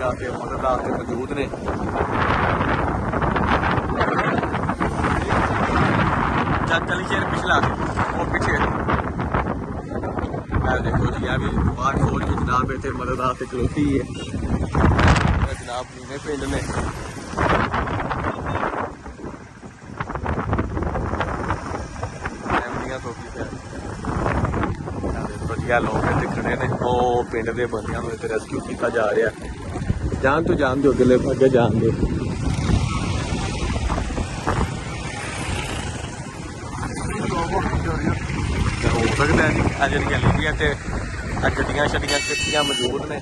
जगह पे मदद मौजूद ने। चली शेर पिछला वो पीछे देखो जी अभी बात खोल के जनाब इतने मदद आते खलोती है जनाब नीने पिंड ने। वधिया लोग इतने खड़े ने वो पिंड के बंदियां रेस्क्यू किया जा रहा है। जान तो जान दो अगे जान दो। हो सकता है जी गड्डियां शड्डियां मौजूद ने।